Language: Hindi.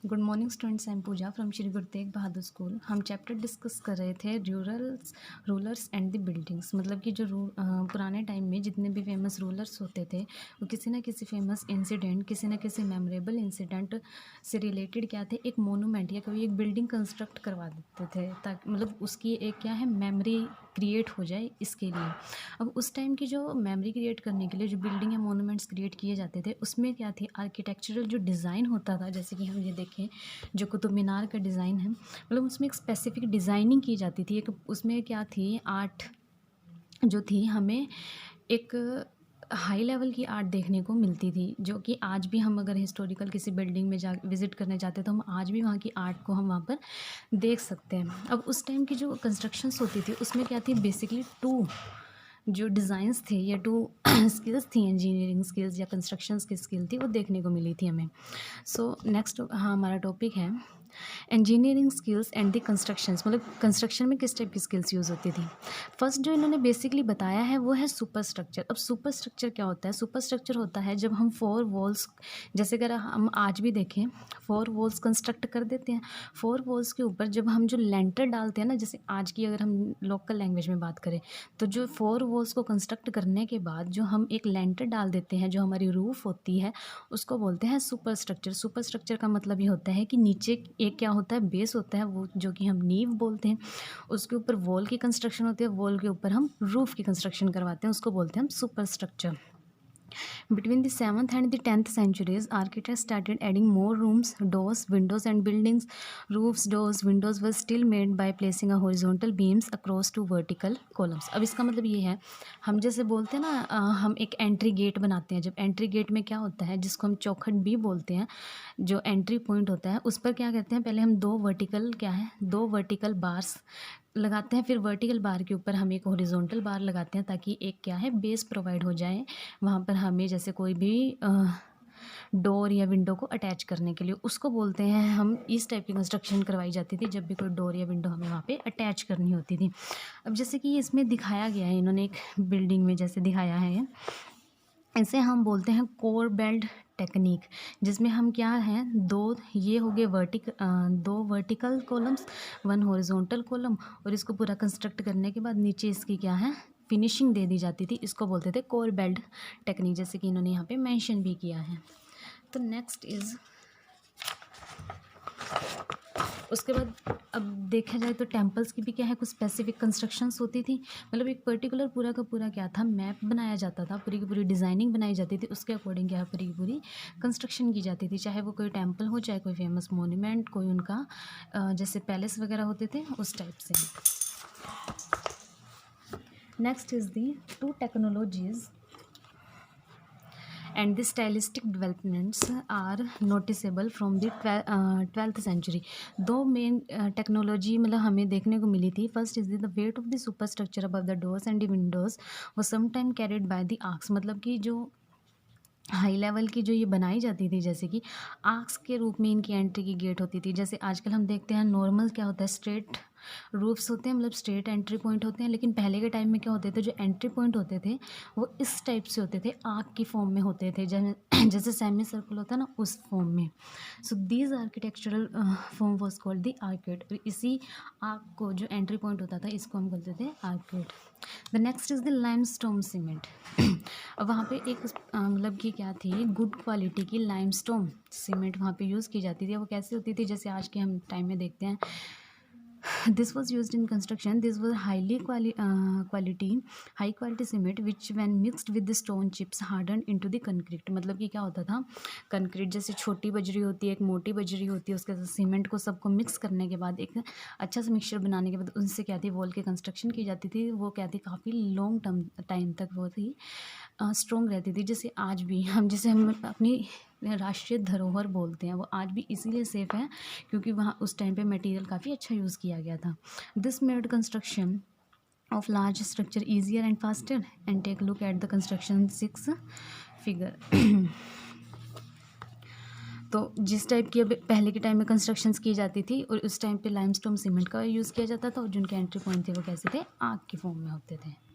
Good morning students, I am Pooja from Shri Guru Tegh Bahadur school. हम चैप्टर डिस्कस कर रहे थे रूलर्स एंड द बिल्डिंग्स। मतलब कि जो पुराने टाइम में जितने भी फेमस रूलर्स होते थे वो किसी न किसी फेमस इंसिडेंट, किसी न किसी मेमोरेबल इंसिडेंट से रिलेटेड क्या थे, एक मोनूमेंट या कोई एक बिल्डिंग कंस्ट्रक्ट करवा देते थे, ताकि मतलब उसकी एक क्या है मेमोरी क्रिएट हो जाए इसके लिए। अब उस टाइम की जो मेमोरी क्रिएट करने के लिए जो बिल्डिंग या मोनूमेंट्स क्रिएट किए जाते थे उसमें क्या थी, आर्किटेक्चरल जो डिज़ाइन होता था, जैसे कि हम ये देखें जो कुतुब मीनार का डिज़ाइन है, मतलब उसमें एक स्पेसिफिक डिज़ाइनिंग की जाती थी। एक उसमें क्या थी, आर्ट जो थी हमें एक हाई लेवल की आर्ट देखने को मिलती थी, जो कि आज भी हम अगर हिस्टोरिकल किसी बिल्डिंग में जा विज़िट करने जाते हैं तो हम आज भी वहाँ की आर्ट को हम वहाँ पर देख सकते हैं। अब उस टाइम की जो कंस्ट्रक्शंस होती थी उसमें क्या थी, बेसिकली टू जो डिज़ाइंस थे या टू स्किल्स थी, इंजीनियरिंग स्किल्स या कंस्ट्रक्शंस की स्किल थी, वो देखने को मिली थी हमें। सो नेक्स्ट हाँ हमारा टॉपिक है engineering skills and the constructions. मतलब कंस्ट्रक्शन में किस टाइप की स्किल्स यूज़ होती थी। फर्स्ट जो इन्होंने बेसिकली बताया है वो है सुपर स्ट्रक्चर। अब सुपर स्ट्रक्चर क्या होता है? सुपर स्ट्रक्चर होता है जब हम 4 वॉल्स, जैसे अगर हम आज भी देखें 4 वॉल्स कंस्ट्रक्ट कर देते हैं, 4 वॉल्स के ऊपर जब हम जो लेंटर डालते हैं ना, जैसे आज की अगर हम लोकल लैंग्वेज में बात करें तो जो 4 वॉल्स को कंस्ट्रक्ट करने के बाद जो हम एक लेंटर डाल देते हैं, जो हमारी रूफ होती है, उसको बोलते हैं सुपर स्ट्रक्चर। सुपर स्ट्रक्चर का मतलब ये होता है कि नीचे एक क्या होता है, बेस होता है, वो जो कि हम नींव बोलते हैं, उसके ऊपर वॉल की कंस्ट्रक्शन होती है, वॉल के ऊपर हम रूफ की कंस्ट्रक्शन करवाते हैं, उसको बोलते हैं हम super structure. Between the 7th and the 10th centuries, architects started adding more rooms, doors, windows and buildings. Roofs, doors, windows were still made by placing a horizontal beams across two vertical columns. अब इसका मतलब ये है, हम जैसे बोलते हैं ना, हम एक एंट्री गेट बनाते हैं। जब एंट्री गेट में क्या होता है, जिसको हम चौखट भी बोलते हैं, जो एंट्री पॉइंट होता है, उस पर क्या कहते हैं, पहले हम दो वर्टिकल बार्स लगाते हैं, फिर वर्टिकल बार के ऊपर हम एक हॉरिजॉन्टल बार लगाते हैं, ताकि एक क्या है बेस प्रोवाइड हो जाए वहाँ पर हमें, जैसे कोई भी डोर या विंडो को अटैच करने के लिए, उसको बोलते हैं हम। इस टाइप की कंस्ट्रक्शन करवाई जाती थी जब भी कोई डोर या विंडो हमें वहाँ पे अटैच करनी होती थी। अब जैसे कि इसमें दिखाया गया है, इन्होंने एक बिल्डिंग में जैसे दिखाया है, इसे हम बोलते हैं कोर बेल्ट टेक्निक, जिसमें हम क्या हैं, ये हो गए दो वर्टिकल कॉलम्स, 1 हॉरिजॉन्टल कॉलम, और इसको पूरा कंस्ट्रक्ट करने के बाद नीचे इसकी क्या है फिनिशिंग दे दी जाती थी। इसको बोलते थे कोर बेल्ट टेक्निक, जैसे कि इन्होंने यहाँ पे मेंशन भी किया है। तो नेक्स्ट इज़, उसके बाद अब देखा जाए तो टेम्पल्स की भी क्या है, कुछ स्पेसिफिक कंस्ट्रक्शंस होती थी। मतलब एक पर्टिकुलर पूरा का पूरा क्या था, मैप बनाया जाता था, पूरी की पूरी डिज़ाइनिंग बनाई जाती थी, उसके अकॉर्डिंग क्या है पूरी की पूरी कंस्ट्रक्शन की जाती थी, चाहे वो कोई टेम्पल हो, चाहे कोई फेमस मोन्यूमेंट, कोई उनका जैसे पैलेस वगैरह होते थे उस टाइप से। Next is the two technologies and the stylistic developments are noticeable from the 12th century। दो मेन टेक्नोलॉजी मतलब हमें देखने को मिली थी। First is the weight of the super structure above the doors and the windows वो sometime carried by the arches. मतलब कि जो हाई लेवल की जो ये बनाई जाती थी, जैसे कि आर्क्स के रूप में इनकी एंट्री की गेट होती थी। जैसे आजकल हम देखते हैं नॉर्मल क्या होता है, स्ट्रेट रूफ्स होते हैं, मतलब स्ट्रेट एंट्री पॉइंट होते हैं, लेकिन पहले के टाइम में क्या होते थे, जो एंट्री पॉइंट होते थे वो इस टाइप से होते थे, आर्क की फॉर्म में होते थे, जैसे सेमी सर्कल होता है ना, उस फॉर्म में। So these architectural form was called the arcade. और इसी आर्क को जो एंट्री पॉइंट होता था इसको हम बोलते थे arcade. The next is the limestone cement. अब वहाँ पे एक मतलब कि क्या थी, गुड क्वालिटी की लाइमस्टोन सीमेंट वहाँ पे यूज़ की जाती थी। वो कैसी होती थी, जैसे आज के हम टाइम में देखते हैं, this was used in construction. This was high quality cement which when mixed with the stone chips hardened into the concrete। मतलब कि क्या होता था, कंक्रीट जैसे छोटी बजरी होती है, एक मोटी बजरी होती है, उसके साथ सीमेंट को सबको मिक्स करने के बाद एक अच्छा सा मिक्सचर बनाने के बाद उनसे क्या थी वॉल की कंस्ट्रक्शन की जाती थी। वो क्या थी, काफ़ी लॉन्ग टर्म टाइम तक वो थी स्ट्रॉन्ग रहती थी। जैसे आज भी हम अपनी राष्ट्रीय धरोहर बोलते हैं, वो आज भी इसीलिए सेफ़ है क्योंकि वहाँ उस टाइम पे मटेरियल काफ़ी अच्छा यूज़ किया गया था। This made construction of large structure easier and faster and take look at the construction 6 figure. तो जिस टाइप की अब पहले के टाइम में कंस्ट्रक्शंस की जाती थी और उस टाइम पे लाइमस्टोन सीमेंट का यूज़ किया जाता था, और जिनके एंट्री पॉइंट थे वो कैसे थे, आग की फॉर्म में होते थे।